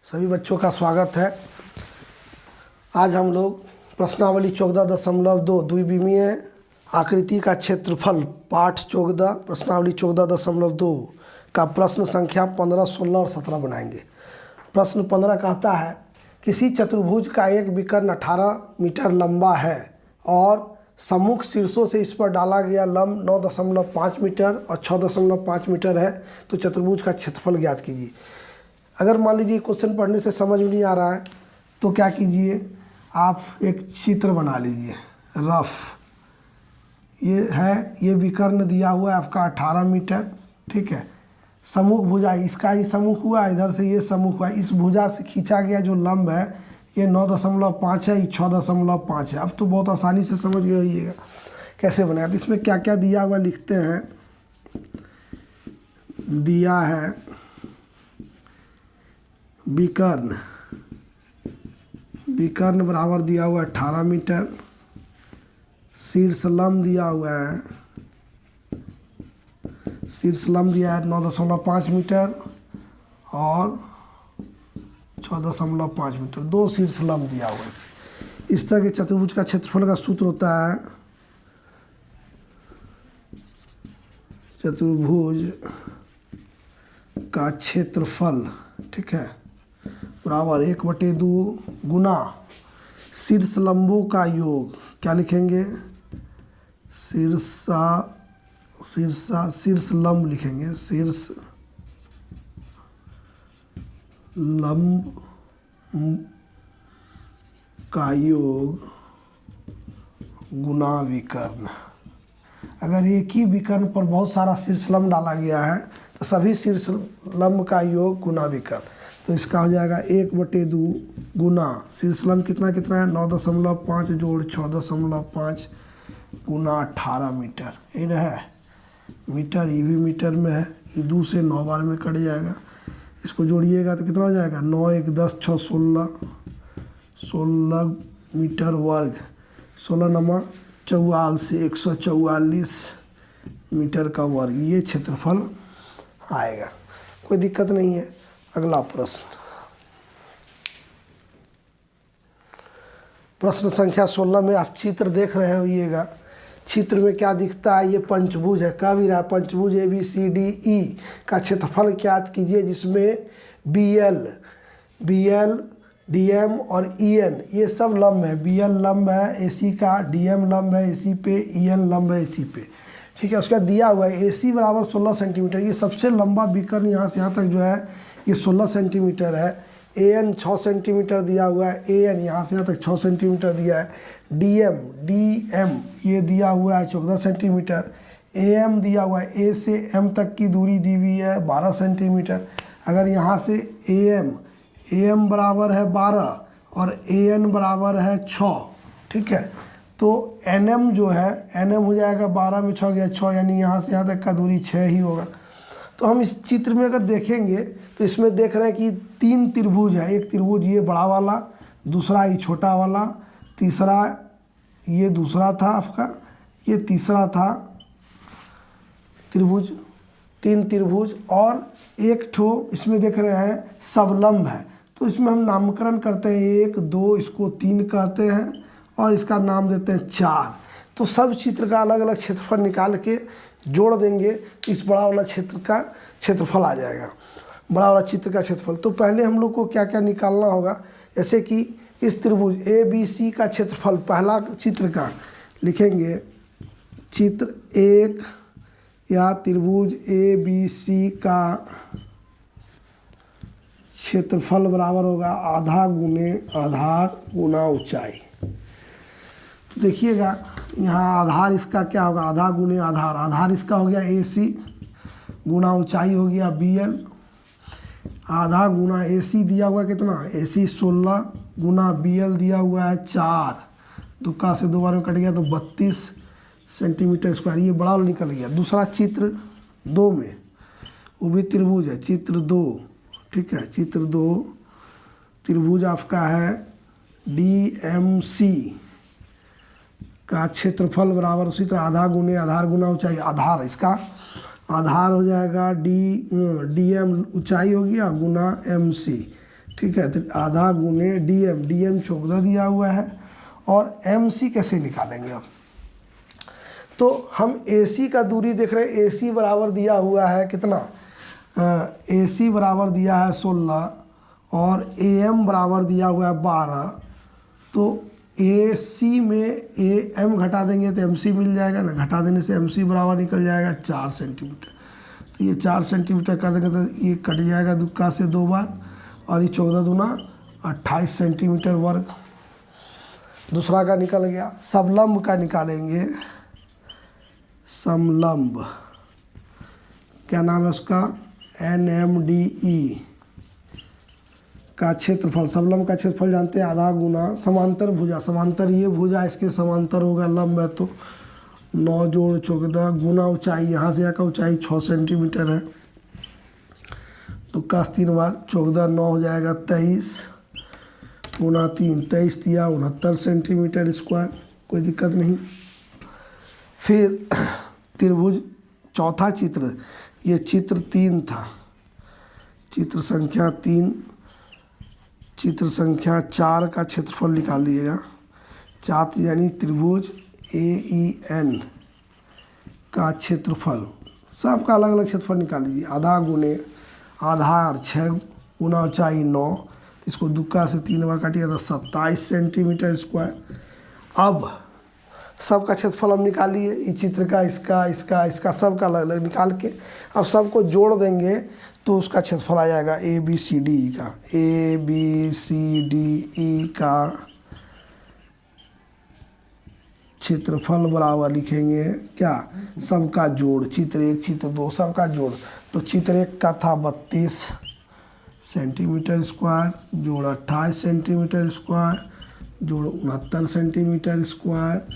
सभी बच्चों का स्वागत है। आज हम लोग प्रश्नावली 14.2 द्विविमीय आकृति का क्षेत्रफल पाठ 14 प्रश्नावली 14.2 का प्रश्न संख्या 15, 16 और 17 बनाएंगे। प्रश्न 15 कहता है किसी चतुर्भुज का एक विकर्ण 18 मीटर लंबा है और सम्मुख शीर्षों से इस पर डाला गया लंब 9.5 मीटर और 6.5 मीटर है, तो चतुर्भुज का क्षेत्रफल ज्ञात कीजिए। अगर मान लीजिए क्वेश्चन पढ़ने से समझ में नहीं आ रहा है तो क्या कीजिए, आप एक चित्र बना लीजिए रफ। ये है, ये विकर्ण दिया हुआ है आपका 18 मीटर, ठीक है। सम्मुख भुजा इसका ही सम्मुख हुआ, इधर से ये सम्मुख हुआ। इस भुजा से खींचा गया जो लंब है ये 9.5 है, ये 6.5 है। अब तो बहुत आसानी से समझ गए होइएगा कैसे बनेगा। तो इसमें क्या क्या दिया हुआ लिखते हैं। दिया है विकर्ण, विकर्ण बराबर दिया हुआ है 18 मीटर। शीर्ष लंब दिया हुआ है, शीर्ष लंब दिया है 9.5 मीटर और 6.5 मीटर, दो शीर्ष लंब दिया हुआ है। इस तरह के चतुर्भुज का क्षेत्रफल का सूत्र होता है चतुर्भुज का क्षेत्रफल, ठीक है, बराबर 1/2 गुना शीर्ष लंबों का योग। क्या लिखेंगे? शीर्ष लंब लिखेंगे, शीर्ष लंब का योग गुना विकर्ण। अगर एक ही विकर्ण पर बहुत सारा शीर्ष लंब डाला गया है तो सभी शीर्ष लंब का योग गुना विकर्ण। तो इसका हो जाएगा 1/2 गुना शीर्ष लंब कितना है 9.5 जोड़ 6.5 गुना 18 मीटर। ये है मीटर, ये भी मीटर में है, ये 2 से 9 बार में कट जाएगा। इसको जोड़िएगा तो कितना हो जाएगा 9 1 10 6 16 मीटर वर्ग। 16 नमा 44 144 मीटर का वर्ग, ये क्षेत्रफल आएगा। कोई दिक्कत नहीं है। अगला प्रश्न संख्या 16 में आप चित्र देख रहे होइएगा। चित्र में क्या दिखता है? ये पंचभुज है। कह भी रहा है पंचभुज ABCDE का क्षेत्रफल ज्ञात कीजिए, जिसमें BL, DM और EN ये सब लंब है। BL लंब है AC का, DM लंब है AC पे, EN लंब है AC पे, ठीक है। उसका दिया हुआ है AC बराबर 16 सेंटीमीटर। ये सबसे लंबा विकर्ण यहाँ से यहाँ तक जो है ये 16 सेंटीमीटर है। AN 6 सेंटीमीटर दिया हुआ है, AN यहाँ से यहाँ तक 6 सेंटीमीटर दिया है। DM ये दिया हुआ है 14 सेंटीमीटर। AM दिया हुआ है, A से M तक की दूरी दी हुई है 12 सेंटीमीटर। अगर यहाँ से AM बराबर है 12 और AN बराबर है 6, ठीक है, तो NM जो है NM हो जाएगा 12 में 6 गया 6, यानी यहाँ से यहाँ तक का दूरी 6 ही होगा। तो हम इस चित्र में अगर देखेंगे तो इसमें देख रहे हैं कि 3 त्रिभुज है। एक त्रिभुज ये बड़ा वाला, दूसरा ये छोटा वाला, तीसरा ये दूसरा था आपका, ये तीसरा था त्रिभुज। 3 त्रिभुज और एक ठो इसमें देख रहे हैं सबलंब है। तो इसमें हम नामकरण करते हैं 1 2, इसको 3 कहते हैं और इसका नाम देते हैं 4। तो सब चित्र का अलग अलग क्षेत्रफल निकाल के जोड़ देंगे तो इस बड़ा वाला क्षेत्र का क्षेत्रफल आ जाएगा, बड़ा वाला चित्र का क्षेत्रफल। तो पहले हम लोग को क्या क्या निकालना होगा, जैसे कि इस त्रिभुज ABC का क्षेत्रफल, पहला चित्र का लिखेंगे चित्र 1 या त्रिभुज ABC का क्षेत्रफल बराबर होगा आधा गुने आधार गुना ऊंचाई। तो देखिएगा यहाँ आधार इसका क्या होगा, आधा गुने आधार, आधार इसका हो गया AC गुना ऊंचाई हो गया BL। आधा गुना AC दिया हुआ कितना, AC 16 गुना BL दिया हुआ है 4, दुक्का से 2 बार में कट गया तो 32 सेंटीमीटर स्क्वायर। ये बड़ा निकल गया। दूसरा चित्र 2 में, वो भी त्रिभुज है, चित्र 2, ठीक है। चित्र 2 त्रिभुज आपका है DMC का क्षेत्रफल बराबर उसी तरह आधा गुने आधार गुना ऊंचाई। आधार इसका आधार हो जाएगा DM ऊंचाई हो गया गुना MC, ठीक है। तो आधा गुने DM, DM चौगदा दिया हुआ है। और MC कैसे निकालेंगे अब? तो हम AC का दूरी देख रहे हैं, AC बराबर दिया हुआ है कितना, AC बराबर दिया है 16 और AM बराबर दिया हुआ है 12। तो AC में AM घटा देंगे तो MC मिल जाएगा ना, घटा देने से MC बराबर निकल जाएगा 4 सेंटीमीटर। तो ये 4 सेंटीमीटर कर देंगे तो ये कट जाएगा दुक्का से 2 बार, और ये 14 दूना 28 सेंटीमीटर वर्ग। दूसरा का निकल गया। समलंब का निकालेंगे। समलंब क्या नाम है उसका, NMDE का क्षेत्रफल। समलंब का क्षेत्रफल जानते हैं, आधा गुना समांतर भुजा। समांतर ये भुजा इसके समांतर होगा, लंब है तो 9 जोड़ 14 गुना ऊंचाई, यहाँ से यहाँ का ऊंचाई 6 सेंटीमीटर है। तो का 3 बार 14 9 हो जाएगा 23 गुना 3, 23 दिया 69 सेंटीमीटर स्क्वायर, कोई दिक्कत नहीं। फिर त्रिभुज चौथा चित्र, ये चित्र 3 था, चित्र संख्या 3। चित्र संख्या 4 का क्षेत्रफल निकाल लीजिएगा। 4 यानी त्रिभुज AEN का क्षेत्रफल, सबका अलग अलग क्षेत्रफल निकाल लीजिए। आधा गुने आधार 6 गुना ऊंचाई 9, इसको दुक्का से 3 बार काटिए तो 27 सेंटीमीटर स्क्वायर। अब सबका क्षेत्रफल हम निकालिए, इस चित्र का, इसका सबका अलग अलग निकाल के अब सबको जोड़ देंगे तो उसका क्षेत्रफल आ जाएगा ABCDE का। ABCDE का क्षेत्रफल बराबर लिखेंगे क्या, सबका जोड़, चित्र 1 चित्र 2 सबका जोड़। तो चित्र 1 का था 32 सेंटीमीटर स्क्वायर, जोड़ 28 सेंटीमीटर स्क्वायर, जोड़ 69 सेंटीमीटर स्क्वायर,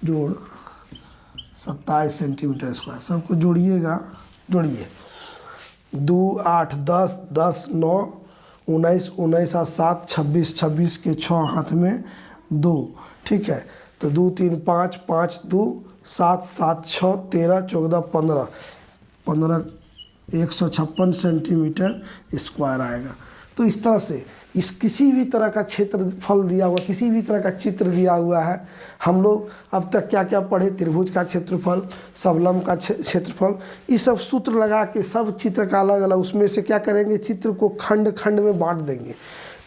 जोड़ 27 सेंटीमीटर स्क्वायर। सबको जोड़िएगा, जोड़िए। 2 8 10 10 9 19 19 और 7 26 26 के 6 हाथ में 2, ठीक है। तो 2 3 5 5 2 7 7 6 13 14 15 15 156 सेंटीमीटर स्क्वायर आएगा। तो इस तरह से इस किसी भी तरह का क्षेत्रफल दिया हुआ, किसी भी तरह का चित्र दिया हुआ है, हम लोग अब तक क्या क्या पढ़े, त्रिभुज का क्षेत्रफल, समलंब का क्षेत्रफल, ये सब सूत्र लगा के सब चित्र का अलग अलग, उसमें से क्या करेंगे, चित्र को खंड खंड में बांट देंगे,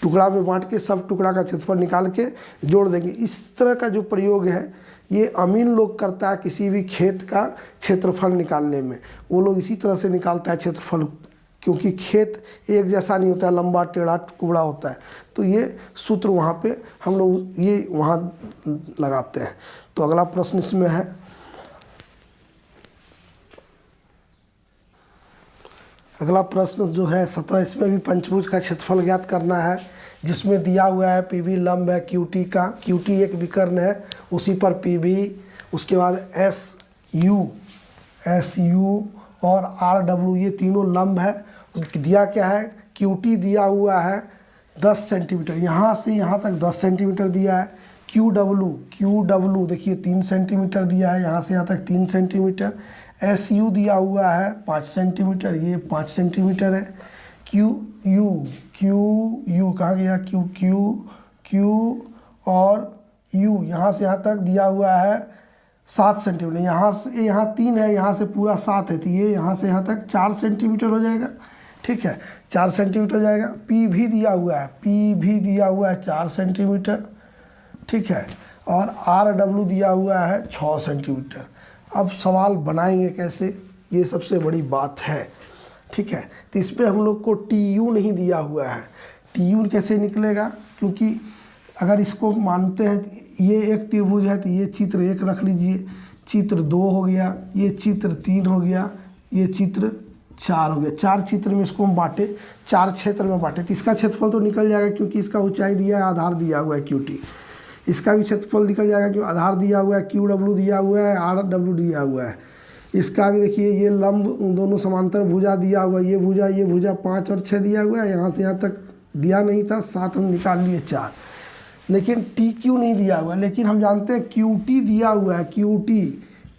टुकड़ा में बांट के सब टुकड़ा का क्षेत्रफल निकाल के जोड़ देंगे। इस तरह का जो प्रयोग है ये अमीन लोग करता है किसी भी खेत का क्षेत्रफल निकालने में, वो लोग इसी तरह से निकालता है क्षेत्रफल, क्योंकि खेत एक जैसा नहीं होता है, लंबा टेढ़ा कुबड़ा होता है। तो ये सूत्र वहाँ पे हम लोग ये वहाँ लगाते हैं। तो अगला प्रश्न इसमें है, अगला प्रश्न जो है 17, इसमें भी पंचभुज का क्षेत्रफल ज्ञात करना है, जिसमें दिया हुआ है PB लंब है QT का, QT एक विकर्ण है, उसी पर PB, उसके बाद SU और RW ये तीनों लंब है। दिया क्या है, QT दिया हुआ है 10 सेंटीमीटर, यहाँ से यहाँ तक 10 सेंटीमीटर दिया है। QW देखिए 3 सेंटीमीटर दिया है, यहाँ से यहाँ तक 3 सेंटीमीटर। SU दिया हुआ है 5 सेंटीमीटर, ये 5 सेंटीमीटर है। QU कहाँ गया, Q और U यहाँ से यहाँ तक दिया हुआ है 7 सेंटीमीटर, यहाँ से यहाँ 3 है, यहाँ से पूरा 7 है, तो ये यहाँ से यहाँ तक 4 सेंटीमीटर हो जाएगा, ठीक है, 4 सेंटीमीटर हो जाएगा। P भी दिया हुआ है 4 सेंटीमीटर, ठीक है, और RW दिया हुआ है 6 सेंटीमीटर। अब सवाल बनाएंगे कैसे, ये सबसे बड़ी बात है, ठीक है। तो इस पर हम लोग को TU नहीं दिया हुआ है, TU कैसे निकलेगा, क्योंकि अगर इसको मानते हैं ये एक त्रिभुज है तो ये चित्र 1 रख लीजिए, चित्र 2 हो गया, ये चित्र 3 हो गया, ये चित्र 4 हो गया। 4 चित्र में इसको हम बांटे, 4 क्षेत्र में बांटे, तो इसका क्षेत्रफल तो निकल जाएगा, क्योंकि इसका ऊंचाई दिया है, आधार दिया हुआ है QT। इसका भी क्षेत्रफल निकल जाएगा, क्योंकि आधार दिया हुआ है, QW दिया हुआ है, RW दिया हुआ है। इसका भी देखिए, ये लंब दोनों समांतर भुजा दिया हुआ है, ये भुजा 5 और 6 दिया हुआ है, यहाँ से यहाँ तक दिया नहीं था, 7 हम निकाल लिए 4, लेकिन TQ नहीं दिया हुआ। लेकिन हम जानते हैं QT दिया हुआ है,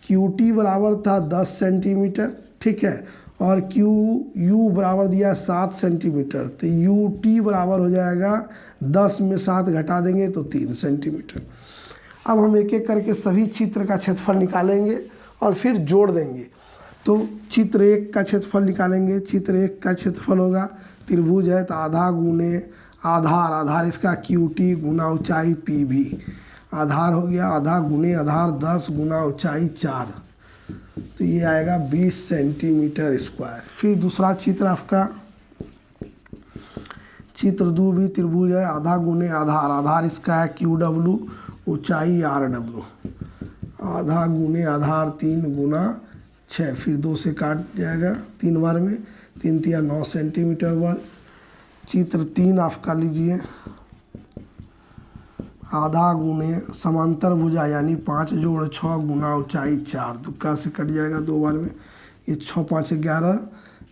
QT बराबर था 10 सेंटीमीटर, ठीक है, और क्यू यू बराबर दिया है 7 सेंटीमीटर, तो यू टी बराबर हो जाएगा 10 में 7 घटा देंगे तो 3 सेंटीमीटर। अब हम एक एक करके सभी चित्र का क्षेत्रफल निकालेंगे और फिर जोड़ देंगे। तो चित्र 1 का क्षेत्रफल निकालेंगे। चित्र 1 का क्षेत्रफल होगा, त्रिभुज है तो आधा गुने आधार, आधार इसका क्यू टी गुना ऊंचाई पी भी, आधार हो गया आधा गुने आधार 10 गुना ऊंचाई 4, तो ये आएगा 20 सेंटीमीटर स्क्वायर। फिर दूसरा चित्र आपका चित्र 2 भी त्रिभुज है, आधा गुने आधार, आधार इसका है क्यू डब्लू ऊंचाई आर डब्लू, आधा गुने आधार 3 गुना 6, फिर 2 से काट जाएगा 3 बार में, 3 तिया 9 सेंटीमीटर वर्ग। चित्र 3 आपका लीजिए, आधा गुने समांतर भुजा यानी 5 जोड़ 6 गुना ऊंचाई 4, तुक्का से कट जाएगा 2 बार में, ये 6 5 11,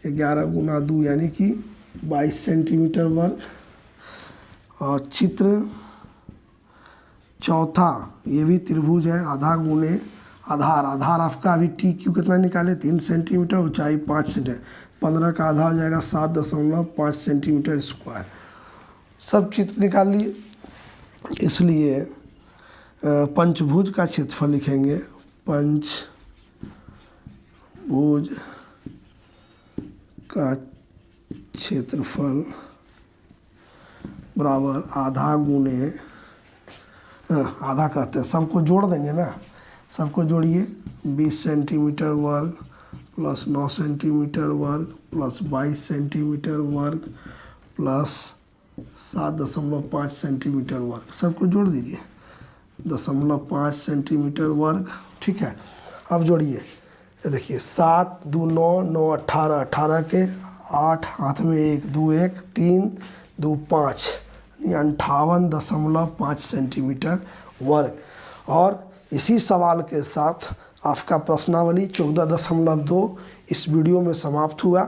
11 गुना 2 यानी कि 22 सेंटीमीटर वर्ग। और चित्र चौथा ये भी त्रिभुज है, आधा गुने आधार, आधार आपका अभी टी क्यू कितना निकाले 3 सेंटीमीटर, ऊंचाई 5 सेंटीमीटर, 15 का आधा हो जाएगा 7.5 सेंटीमीटर स्क्वायर। सब चित्र निकाल लिए, इसलिए पंचभुज का क्षेत्रफल लिखेंगे। पंचभुज का क्षेत्रफल बराबर आधा गुने आधा कहते हैं, सबको जोड़ देंगे ना, सबको जोड़िए, 20 सेंटीमीटर वर्ग प्लस 9 सेंटीमीटर वर्ग प्लस 22 सेंटीमीटर वर्ग प्लस 7.5 सेंटीमीटर वर्ग, सबको जोड़ दीजिए, 0.5 सेंटीमीटर वर्ग। ठीक है, अब जोड़िए, ये देखिए 7 2 9 9 18, 18 के 8 हाथ में 1 2 1 3 2 5 58.5 सेंटीमीटर वर्ग। और इसी सवाल के साथ आपका प्रश्नावली 14.2 इस वीडियो में समाप्त हुआ।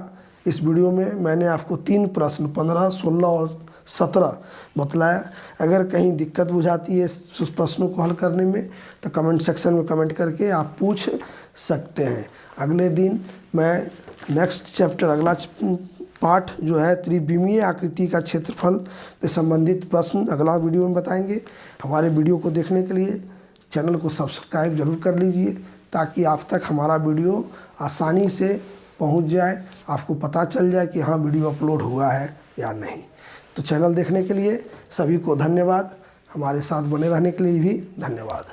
इस वीडियो में मैंने आपको 3 प्रश्न 15, 16 और 17 बतलाया। अगर कहीं दिक्कत बुझाती है इस प्रश्नों को हल करने में तो कमेंट सेक्शन में कमेंट करके आप पूछ सकते हैं। अगले दिन मैं नेक्स्ट चैप्टर अगला पाठ जो है त्रिविमीय आकृति का क्षेत्रफल पे संबंधित प्रश्न अगला वीडियो में बताएंगे। हमारे वीडियो को देखने के लिए चैनल को सब्सक्राइब जरूर कर लीजिए ताकि आप तक हमारा वीडियो आसानी से पहुंच जाए, आपको पता चल जाए कि हाँ वीडियो अपलोड हुआ है या नहीं। तो चैनल देखने के लिए सभी को धन्यवाद, हमारे साथ बने रहने के लिए भी धन्यवाद।